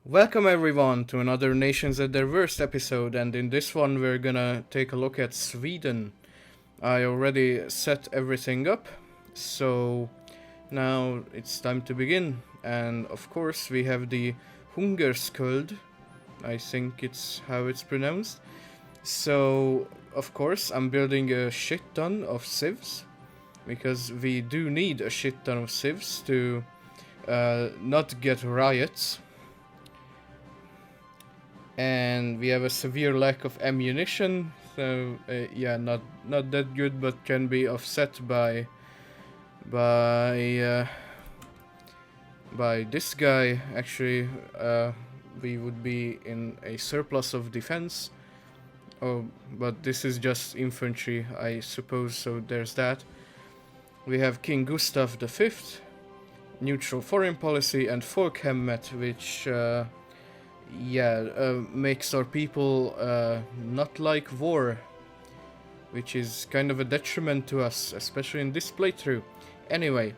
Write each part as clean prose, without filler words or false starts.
Welcome everyone to another Nations at Their Worst episode, and in this one we're gonna take a look at Sweden. I already set everything up, so now it's time to begin. And of course we have the Hungerskuld, I think it's how it's pronounced. So of course I'm building a shit ton of civs, because we do need a shit ton of civs to not get riots, and we have a severe lack of ammunition. So yeah, not that good, but can be offset by uh, by this guy. Actually, we would be in a surplus of defense. Oh, but this is just infantry, I suppose. So there's that. We have King Gustav V, neutral foreign policy, and Folkhemmet, which makes our people not like war, which is kind of a detriment to us, especially in this playthrough. Anyway,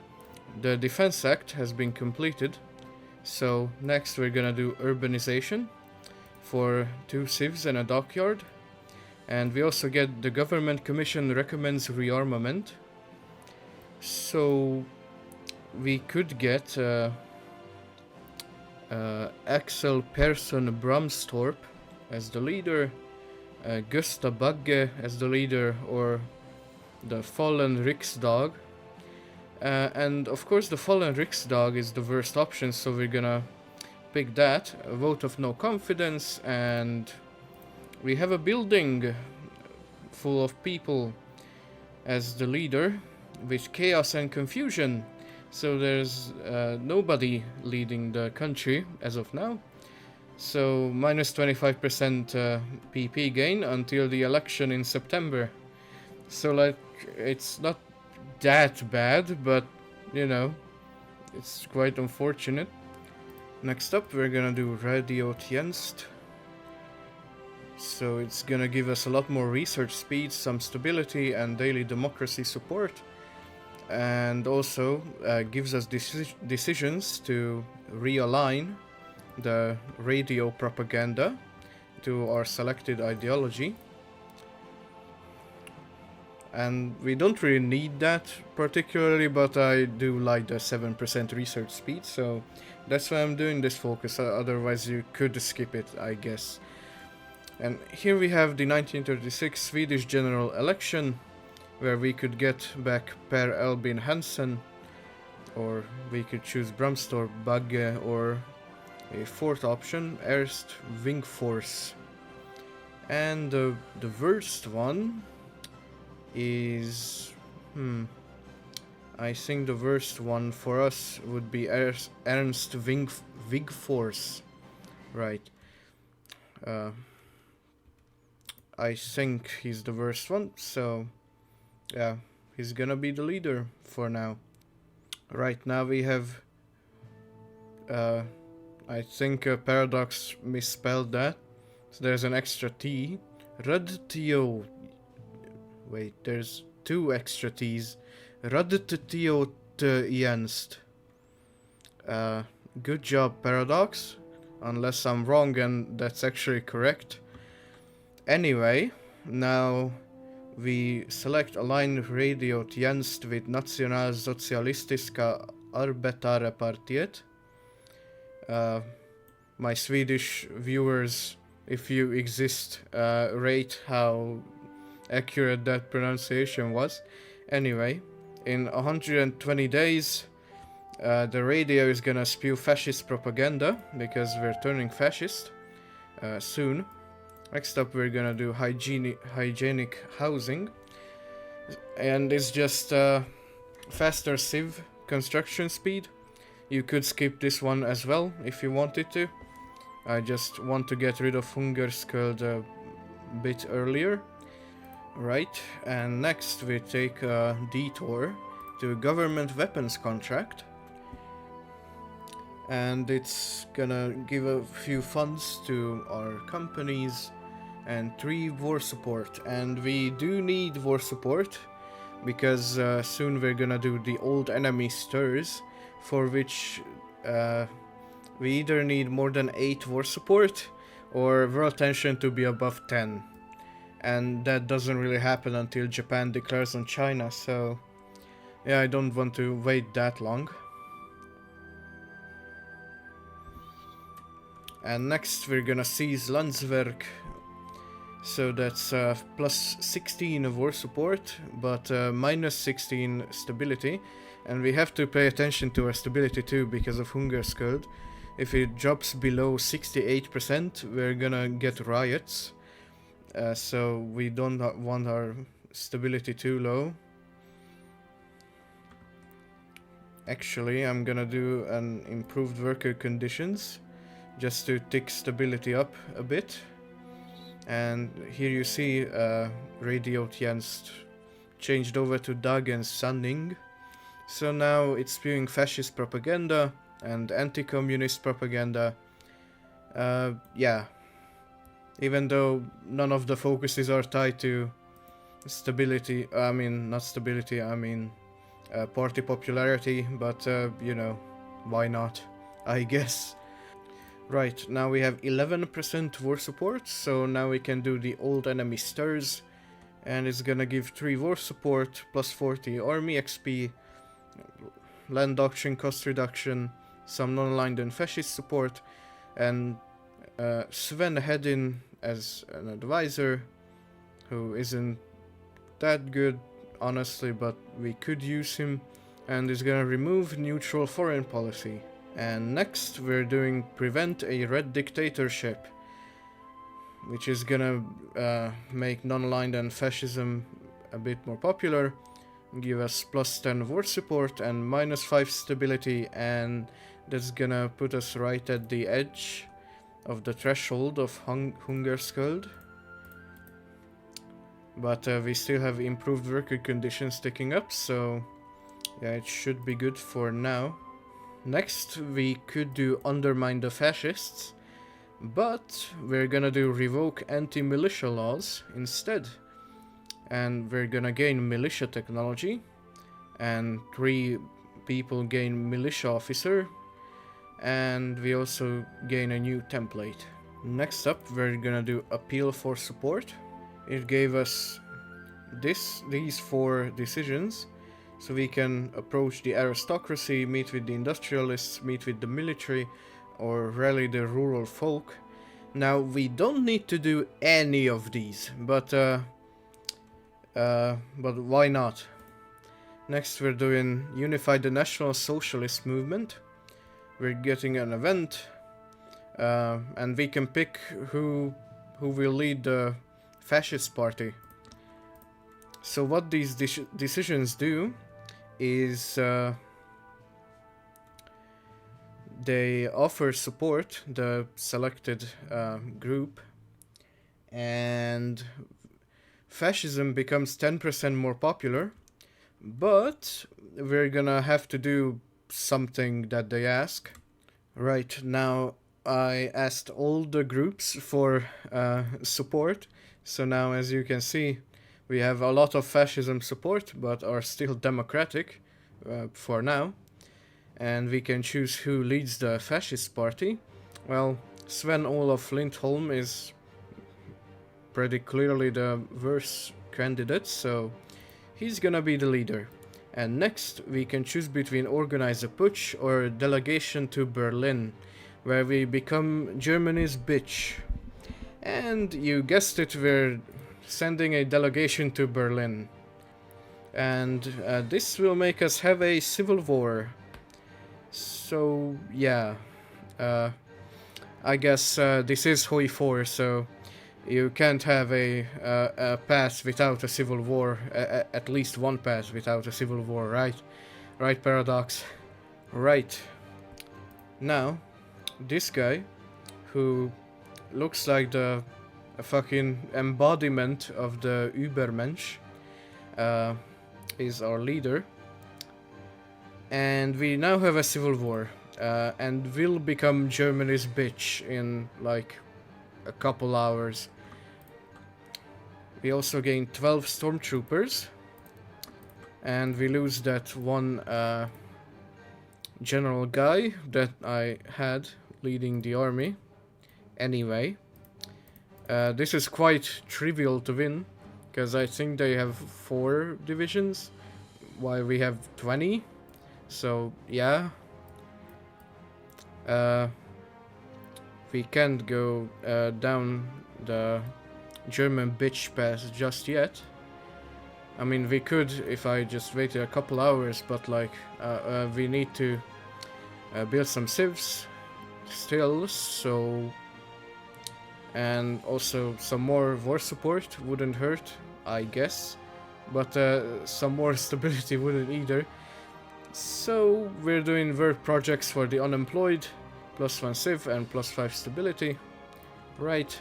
the Defense Act has been completed, so next we're gonna do urbanization for 2 civs and a dockyard, and we also get the Government Commission recommends rearmament, so we could get Axel Persson Bramstorp as the leader, Gusta Bagge as the leader, or the Fallen Riksdag. And of course the Fallen Riksdag is the worst option, so we're gonna pick that. A vote of no confidence, and we have a building full of people as the leader, with chaos and confusion. So there's nobody leading the country as of now. So minus 25% PP gain until the election in September. So like, it's not that bad, but you know, it's quite unfortunate. Next up we're gonna do Radiotjenst. So it's gonna give us a lot more research speed, some stability, and daily democracy support. And also gives us decisions to realign the radio propaganda to our selected ideology. And we don't really need that particularly, but I do like the 7% research speed, so that's why I'm doing this focus. Otherwise you could skip it, I guess. And here we have the 1936 Swedish general election, where we could get back Per Albin Hansen, or we could choose Bramstorp Bagge, or a fourth option, Erst Wingforce. And the worst one is... I think the worst one for us would be Ernst Wigforce. Right. I think he's the worst one, so... yeah, he's gonna be the leader for now. Right, now we have... I think Paradox misspelled that. So there's an extra T. Radtio... wait, there's 2 extra T's. Radtio-tjenst. Good job, Paradox. Unless I'm wrong and that's actually correct. Anyway, now... we select Align Radiotjenst with Nationalsocialistiska Arbetarpartiet. My Swedish viewers, if you exist, rate how accurate that pronunciation was. Anyway, in 120 days, the radio is gonna spew fascist propaganda, because we're turning fascist soon. Next up we're gonna do hygienic housing, and it's just faster civ construction speed. You could skip this one as well if you wanted to. I just want to get rid of Hungerskuld a bit earlier. Right, and next we take a detour to a government weapons contract. And it's gonna give a few funds to our companies and 3 war support. And we do need war support, because soon we're gonna do the old enemy stirs, for which We either need more than 8 war support or world tension to be above 10. And that doesn't really happen until Japan declares on China, so yeah, I don't want to wait that long. And next we're gonna seize Landswerk, so that's plus 16 of war support, but minus 16 stability. And we have to pay attention to our stability too because of Hungersköld. If it drops below 68%, we're gonna get riots. So we don't want our stability too low. Actually, I'm gonna do an improved worker conditions just to tick stability up a bit. And here you see Radiotjenst changed over to Dagens Sanning. So now it's spewing fascist propaganda and anti-communist propaganda. Yeah. Even though none of the focuses are tied to stability, not stability, party popularity, but you know, why not, I guess. Right, now we have 11% war support, so now we can do the old enemy stirs, and it's gonna give 3 war support, plus 40 army XP, land doctrine cost reduction, some non-aligned and fascist support, and Sven Hedin as an advisor, who isn't that good, honestly, but we could use him, and is gonna remove neutral foreign policy. And next we're doing prevent a red dictatorship, which is gonna make non-aligned and fascism a bit more popular, give us plus 10 war support and minus 5 stability, and that's gonna put us right at the edge of the threshold of Hungersköld. But we still have improved worker conditions ticking up, so yeah, it should be good for now. Next, we could do undermine the fascists, but we're gonna do revoke anti-militia laws instead. And we're gonna gain militia technology, and 3 people gain militia officer, and we also gain a new template. Next up, we're gonna do appeal for support. It gave us these 4 decisions. So we can approach the aristocracy, meet with the industrialists, meet with the military, or rally the rural folk. Now, we don't need to do any of these, but why not? Next, we're doing Unify the National Socialist Movement. We're getting an event, and we can pick who will lead the fascist party. So what these decisions do is they offer support the selected group, and fascism becomes 10% more popular, but we're gonna have to do something that they ask. Right, now I asked all the groups for support, so now as you can see, we have a lot of fascism support, but are still democratic for now. And we can choose who leads the fascist party. Well, Sven Olof Lindholm is pretty clearly the worst candidate, so he's gonna be the leader. And next, we can choose between organize a putsch or a delegation to Berlin, where we become Germany's bitch. And you guessed it, we're sending a delegation to Berlin. And this will make us have a civil war. So, yeah. I guess this is Hoi 4, so you can't have a pass without a civil war. At least one pass without a civil war, right? Right, Paradox? Right. Now, this guy, who looks like a fucking embodiment of the Übermensch, is our leader. And we now have a civil war, and will become Germany's bitch in like a couple hours. We also gain 12 stormtroopers, and we lose that one general guy that I had leading the army. Anyway, this is quite trivial to win, because I think they have 4 divisions, while we have 20. So yeah, we can't go down the German bitch pass just yet. I mean, we could if I just waited a couple hours, but like, we need to build some civs still, so... And also some more war support wouldn't hurt, I guess. But some more stability wouldn't either. So we're doing work projects for the unemployed, +1 civ and +5 stability. Right.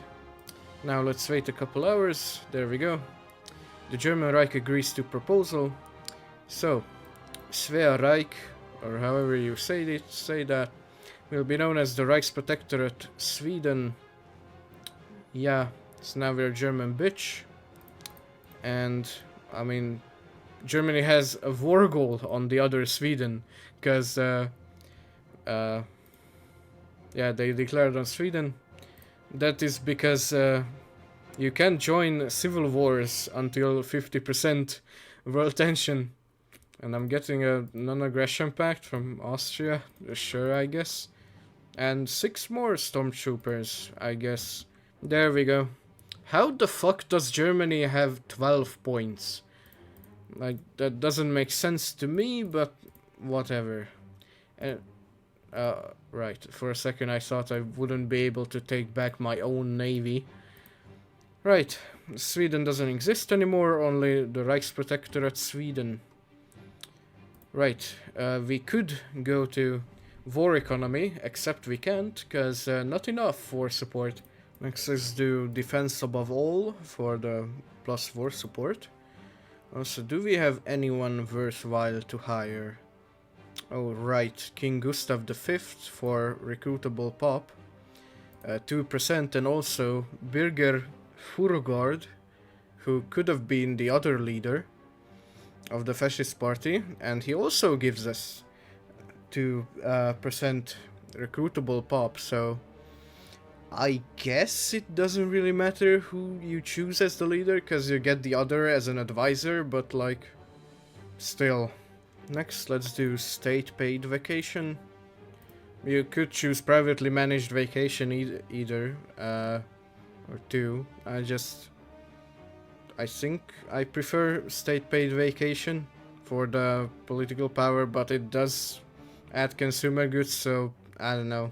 Now let's wait a couple hours. There we go. The German Reich agrees to proposal. So, Svea Reich, or however you say that, will be known as the Reichsprotectorate Sweden. Yeah, so now we're German bitch. And, I mean, Germany has a war goal on the other Sweden, because, yeah, they declared on Sweden. That is because, you can't join civil wars until 50% world tension. And I'm getting a non-aggression pact from Austria, sure, I guess. And 6 more stormtroopers, I guess. There we go. How the fuck does Germany have 12 points? Like, that doesn't make sense to me, but whatever. Right, for a second I thought I wouldn't be able to take back my own navy. Right, Sweden doesn't exist anymore, only the Reichsprotectorate Sweden. Right, we could go to war economy, except we can't, because not enough war support. Next, let's do defense above all for the plus war support. Also, do we have anyone worthwhile to hire? Oh, right, King Gustav V for recruitable pop. 2%, and also Birger Furugard, who could have been the other leader of the fascist party, and he also gives us 2% recruitable pop, so I guess it doesn't really matter who you choose as the leader, because you get the other as an advisor, but like, still. Next, let's do state-paid vacation. You could choose privately managed vacation either, or 2. I think I prefer state-paid vacation for the political power, but it does add consumer goods, so I don't know.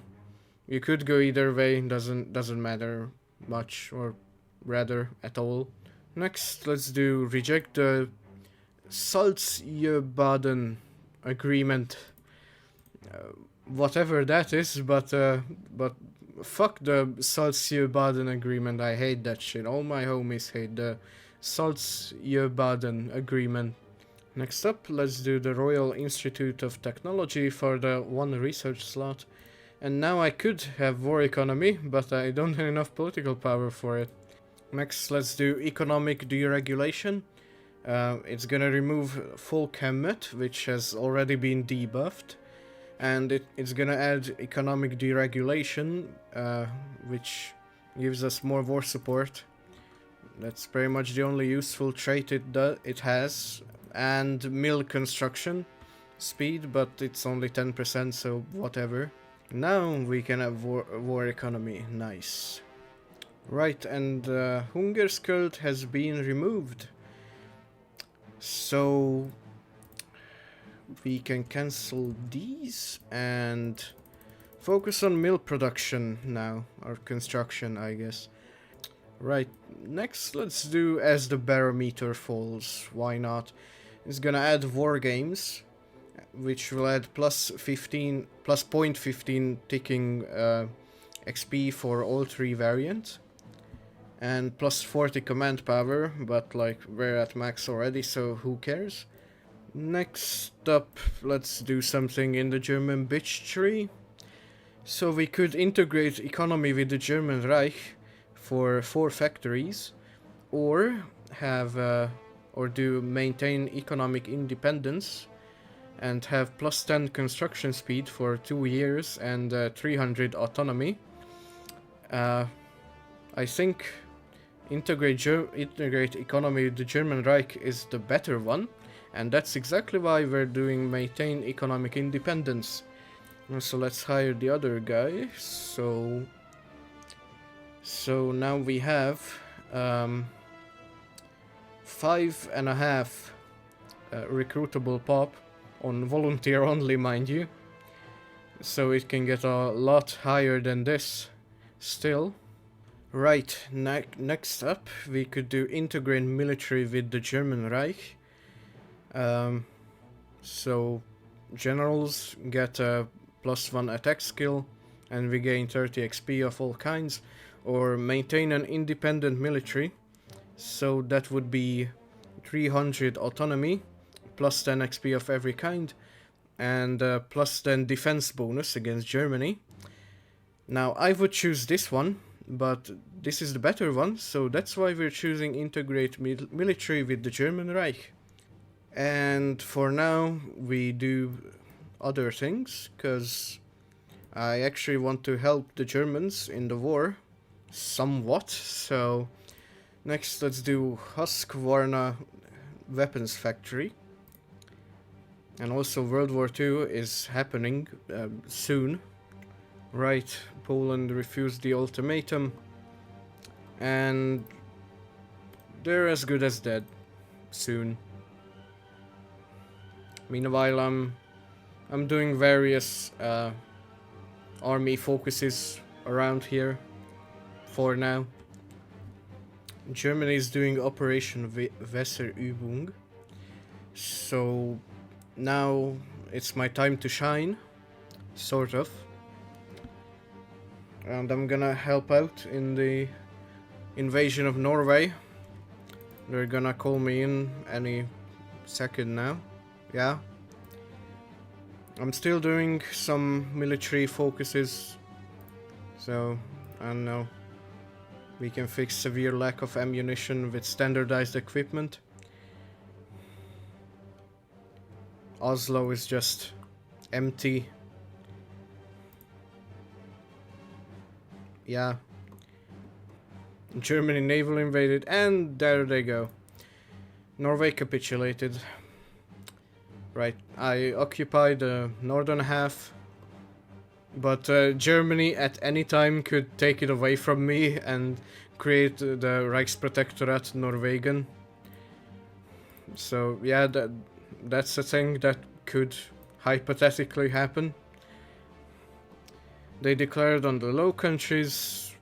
You could go either way, doesn't matter much, or rather at all. Next, let's do reject the Salzgibaden agreement. Whatever that is, but fuck the Salzgibaden agreement. I hate that shit. All my homies hate the Salzgibaden agreement. Next up, let's do the Royal Institute of Technology for the 1 research slot. And now I could have war economy, but I don't have enough political power for it. Next, let's do economic deregulation. It's gonna remove full Kemet, which has already been debuffed. And it's gonna add economic deregulation, which gives us more war support. That's pretty much the only useful trait it has. And mill construction speed, but it's only 10%, so whatever. Now we can have war economy, nice. Right, and Hungerskult has been removed. So we can cancel these and focus on mill production now, or construction, I guess. Right, next let's do as the barometer falls, why not? It's gonna add war games, which will add plus 0.15 ticking XP for all 3 variants. And plus 40 command power, but like we're at max already, so who cares? Next up, let's do something in the German bitch tree. So we could integrate economy with the German Reich for 4 factories, or have or do maintain economic independence and have plus 10 construction speed for 2 years and 300 autonomy. I think integrate economy with the German Reich is the better one, and that's exactly why we're doing maintain economic independence. So let's hire the other guy. So now we have 5.5 recruitable pop on volunteer only, mind you. So it can get a lot higher than this still. Right, next up we could do integrate military with the German Reich. So generals get a +1 attack skill and we gain 30 XP of all kinds, or maintain an independent military. So that would be 300 autonomy, +10 XP of every kind, and +10 defense bonus against Germany. Now I would choose this one, but this is the better one, so that's why we're choosing integrate military with the German Reich. And for now we do other things, because I actually want to help the Germans in the war somewhat. So next let's do Husqvarna weapons factory. And also World War II is happening soon. Right, Poland refused the ultimatum, and they're as good as dead soon. Meanwhile, I'm doing various army focuses around here for now. Germany is doing Operation Weserübung, so now it's my time to shine, sort of. And I'm gonna help out in the invasion of Norway. They're gonna call me in any second now. Yeah. I'm still doing some military focuses, so I don't know. We can fix severe lack of ammunition with standardized equipment. Oslo is just empty. Yeah. Germany naval invaded, and there they go. Norway capitulated. Right, I occupied the northern half, but Germany at any time could take it away from me and create the Reichsprotektorat Norwegian. So yeah, that's a thing that could hypothetically happen. They declared on the Low Countries.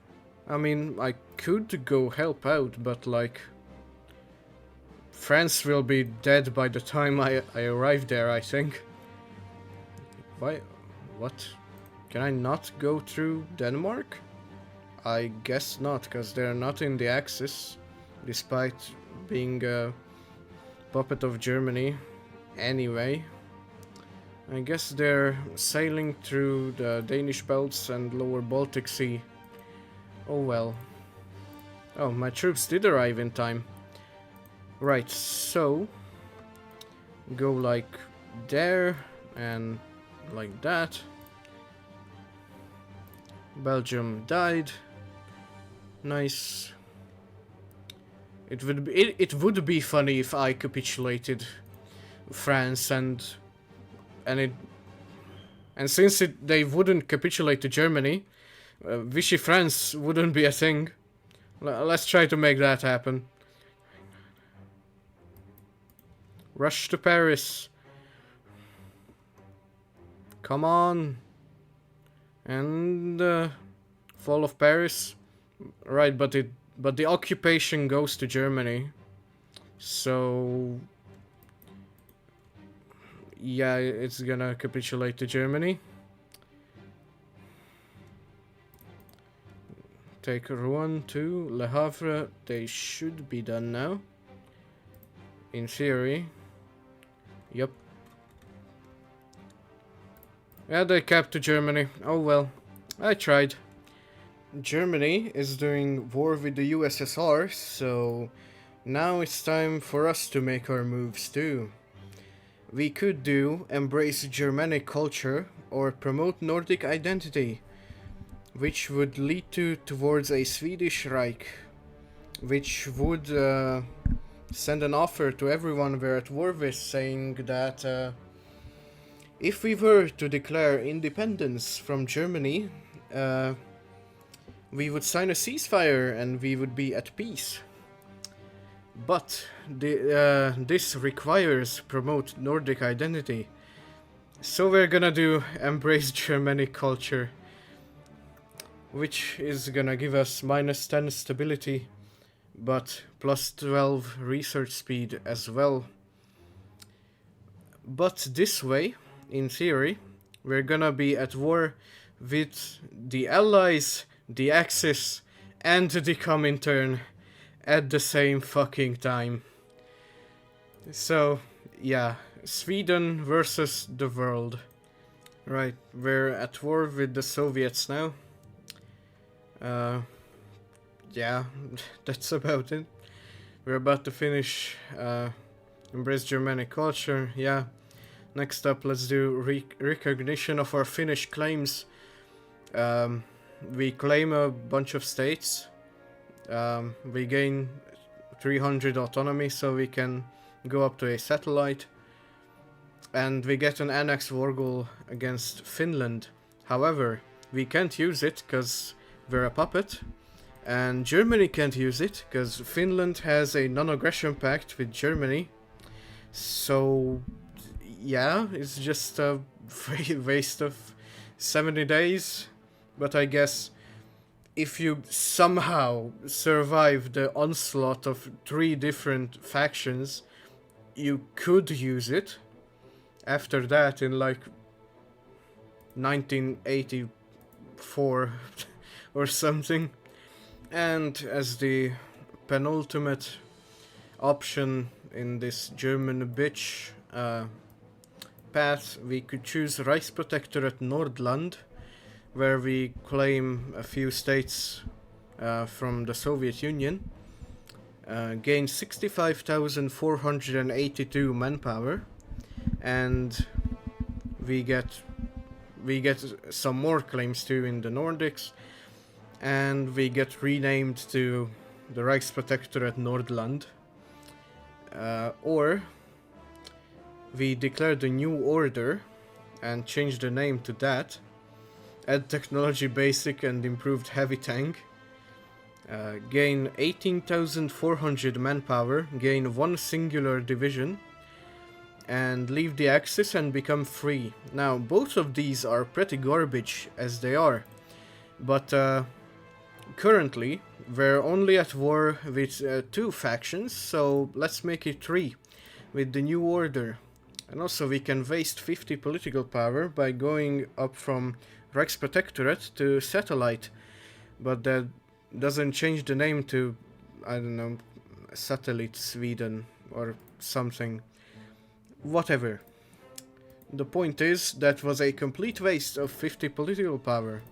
I mean, I could go help out, but like, France will be dead by the time I arrive there, I think. Why? What? Can I not go through Denmark? I guess not, because they're not in the Axis, despite being a puppet of Germany. Anyway, I guess they're sailing through the Danish belts and lower Baltic Sea. Oh well. Oh, my troops did arrive in time. Right, so go like there and like that. Belgium died. Nice. It would be funny if I capitulated France and since they wouldn't capitulate to Germany, Vichy France wouldn't be a thing. Let's try to make that happen. Rush to Paris. Come on. And fall of Paris. Right, but the occupation goes to Germany. So yeah, it's gonna capitulate to Germany. Take Rouen to Le Havre. They should be done now. In theory. Yep. Yeah, they capped to Germany. Oh well. I tried. Germany is doing war with the USSR, so now it's time for us to make our moves too. We could do embrace Germanic culture or promote Nordic identity, which would lead towards a Swedish Reich, which would send an offer to everyone we're at war with, saying that if we were to declare independence from Germany, we would sign a ceasefire and we would be at peace. But this requires promote Nordic identity. So we're gonna do embrace Germanic culture, which is gonna give us -10 stability, but +12 research speed as well. But this way, in theory, we're gonna be at war with the Allies, the Axis, and the Comintern at the same fucking time. So, yeah, Sweden versus the world. Right, we're at war with the Soviets now. Yeah, that's about it. We're about to finish Embrace Germanic Culture, yeah. Next up, let's do recognition of our Finnish claims. We claim a bunch of states. We gain 300 autonomy, so we can go up to a satellite. And we get an annex war goal against Finland. However, we can't use it because we're a puppet. And Germany can't use it because Finland has a non-aggression pact with Germany. So, yeah, it's just a waste of 70 days. But I guess if you somehow survive the onslaught of 3 different factions, you could use it. After that, in like 1984 or something. And as the penultimate option in this German bitch path, we could choose Reichsprotectorate Nordland, where we claim a few states from the Soviet Union, gain 65,482 manpower, and we get some more claims too in the Nordics, and we get renamed to the Reichsprotectorate Nordland, or we declare the new order and change the name to that, add technology basic and improved heavy tank, gain 18,400 manpower, gain 1 singular division, and leave the Axis and become free. Now, both of these are pretty garbage as they are, but currently we're only at war with 2 factions, so let's make it 3 with the new order. And also we can waste 50 political power by going up from Reichsprotectorate to Satellite, but that doesn't change the name to, I don't know, Satellite Sweden or something. Whatever. The point is, that was a complete waste of 50 political power.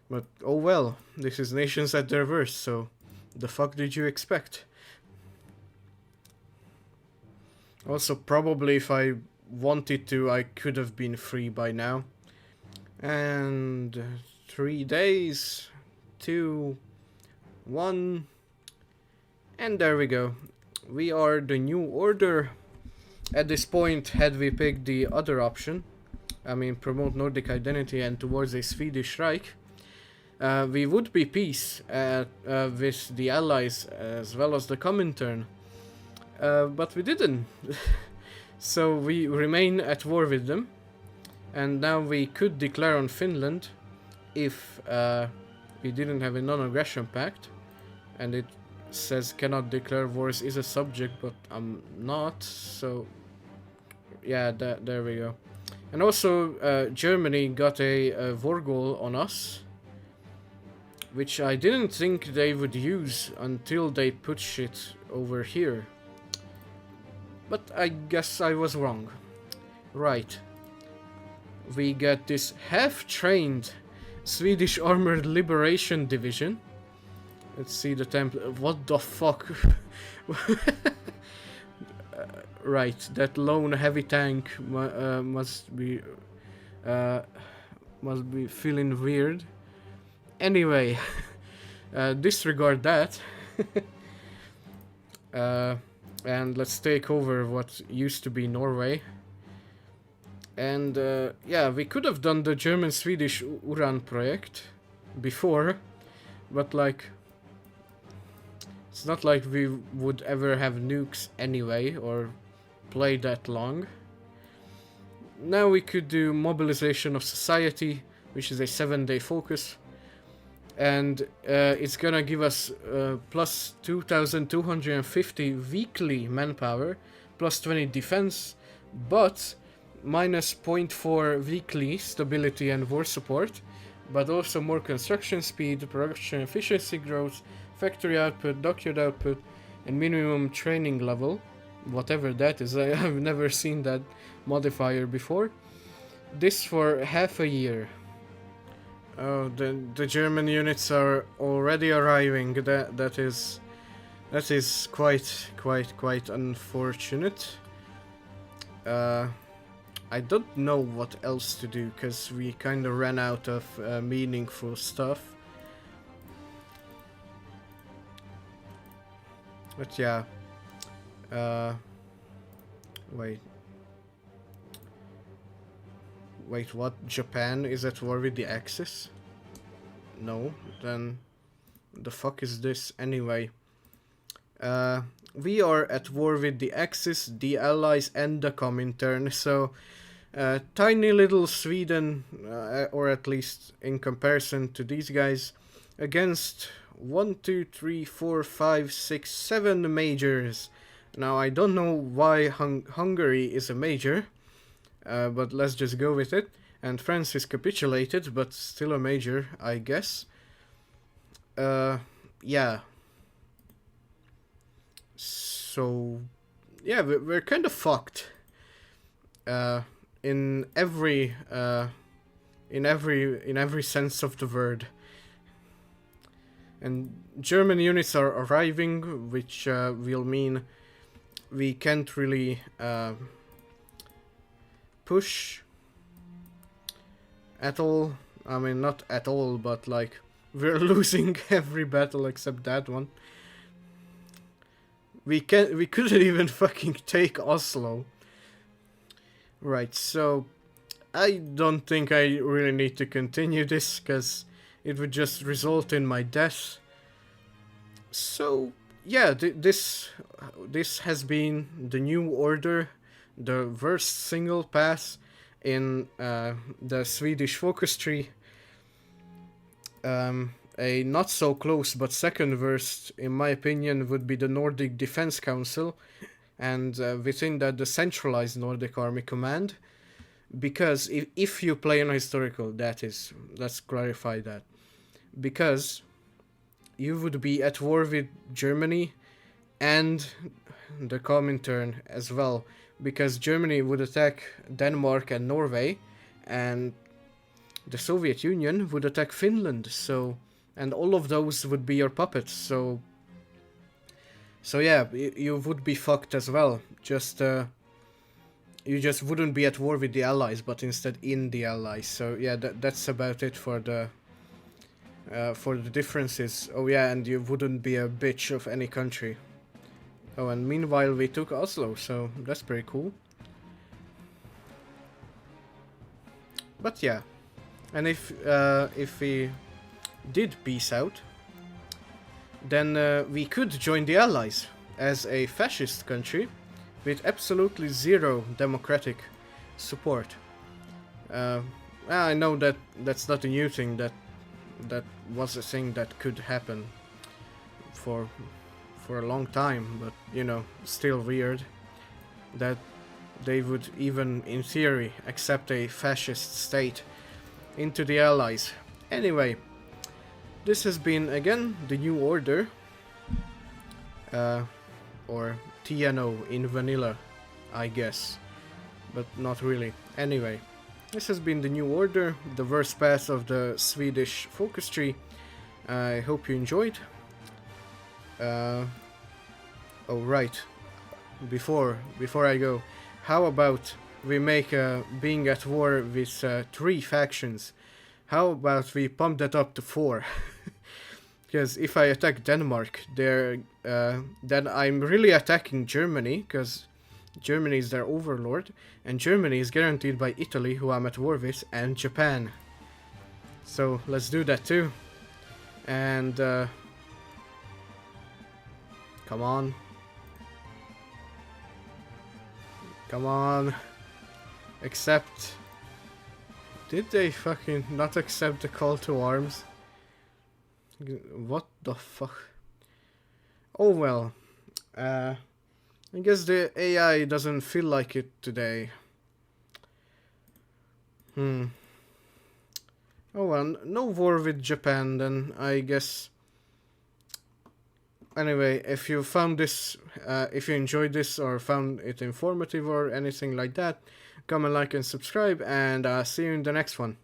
But oh well, this is nations at their worst, so the fuck did you expect? Also, probably if I wanted to, I could have been free by now. And 3 days, 2, 1, and there we go. We are the new order. At this point, had we picked the other option, I mean promote Nordic identity and towards a Swedish Reich, we would be peace with the Allies as well as the Comintern. But we didn't. So we remain at war with them. And now we could declare on Finland if we didn't have a non-aggression pact. And it says cannot declare wars is a subject, but I'm not, so yeah, there we go. And also Germany got a war goal on us, which I didn't think they would use until they put shit over here. But I guess I was wrong. Right. We get this half-trained Swedish Armored Liberation Division. Let's see the template. What the fuck? right, that lone heavy tank must be feeling weird. Anyway, disregard that. And let's take over what used to be Norway. And yeah, we could have done the German-Swedish Uran project before, but like, it's not like we would ever have nukes anyway, or play that long. Now we could do Mobilization of Society, which is a 7-day focus, and it's gonna give us plus 2,250 weekly manpower, plus 20 defense, but minus 0.4 weekly stability and war support, but also more construction speed, production efficiency growth, factory output, dockyard output, and minimum training level, whatever that is. I have never seen that modifier before. This for half a year. Oh, the German units are already arriving. That is quite unfortunate. I don't know what else to do, because we kind of ran out of meaningful stuff. But yeah. Wait, what? Japan is at war with the Axis? No, then the fuck is this anyway? We are at war with the Axis, the Allies, and the Comintern, so tiny little Sweden, or at least in comparison to these guys, against 1, 2, 3, 4, 5, 6, 7 majors. Now, I don't know why Hungary is a major, but let's just go with it. And France is capitulated, but still a major, I guess. Yeah. So, yeah, we're kind of fucked. In every sense of the word. And German units are arriving, which will mean we can't really push at all. I mean, not at all, but like, we're losing every battle except that one. We couldn't even fucking take Oslo. Right, so I don't think I really need to continue this, because it would just result in my death. So yeah, this has been the New Order, the worst single pass in the Swedish focus tree. A not so close but second worst, in my opinion, would be the Nordic Defense Council, and within that the centralized Nordic Army Command. Because if you play on historical, let's clarify that. Because you would be at war with Germany and the Comintern as well, because Germany would attack Denmark and Norway, and the Soviet Union would attack Finland, so, and all of those would be your puppets, so yeah, you would be fucked as well. Just you just wouldn't be at war with the Allies, but instead in the Allies. So yeah, that's about it for the differences. Oh yeah, and you wouldn't be a bitch of any country. Oh, and meanwhile we took Oslo, so that's pretty cool. But yeah, and if we did peace out, then we could join the Allies as a fascist country with absolutely zero democratic support. I know that that's not a new thing, that was a thing that could happen for a long time, but you know, still weird that they would even in theory accept a fascist state into the Allies. Anyway, this has been again the New Order, or TNO in vanilla, I guess, but not really. Anyway, this has been the New Order, the worst pass of the Swedish focus tree. I hope you enjoyed. Oh right, before I go, how about we make being at war with 3 factions? How about we pump that up to 4? Because if I attack Denmark, then I'm really attacking Germany, because Germany is their overlord, and Germany is guaranteed by Italy, who I'm at war with, and Japan. So let's do that too. And come on. Come on. Accept. Did they fucking not accept the call to arms? What the fuck? Oh well. I guess the AI doesn't feel like it today. Oh well, no war with Japan then, I guess. Anyway, if you found this, if you enjoyed this or found it informative or anything like that, comment, like, and subscribe, and see you in the next one.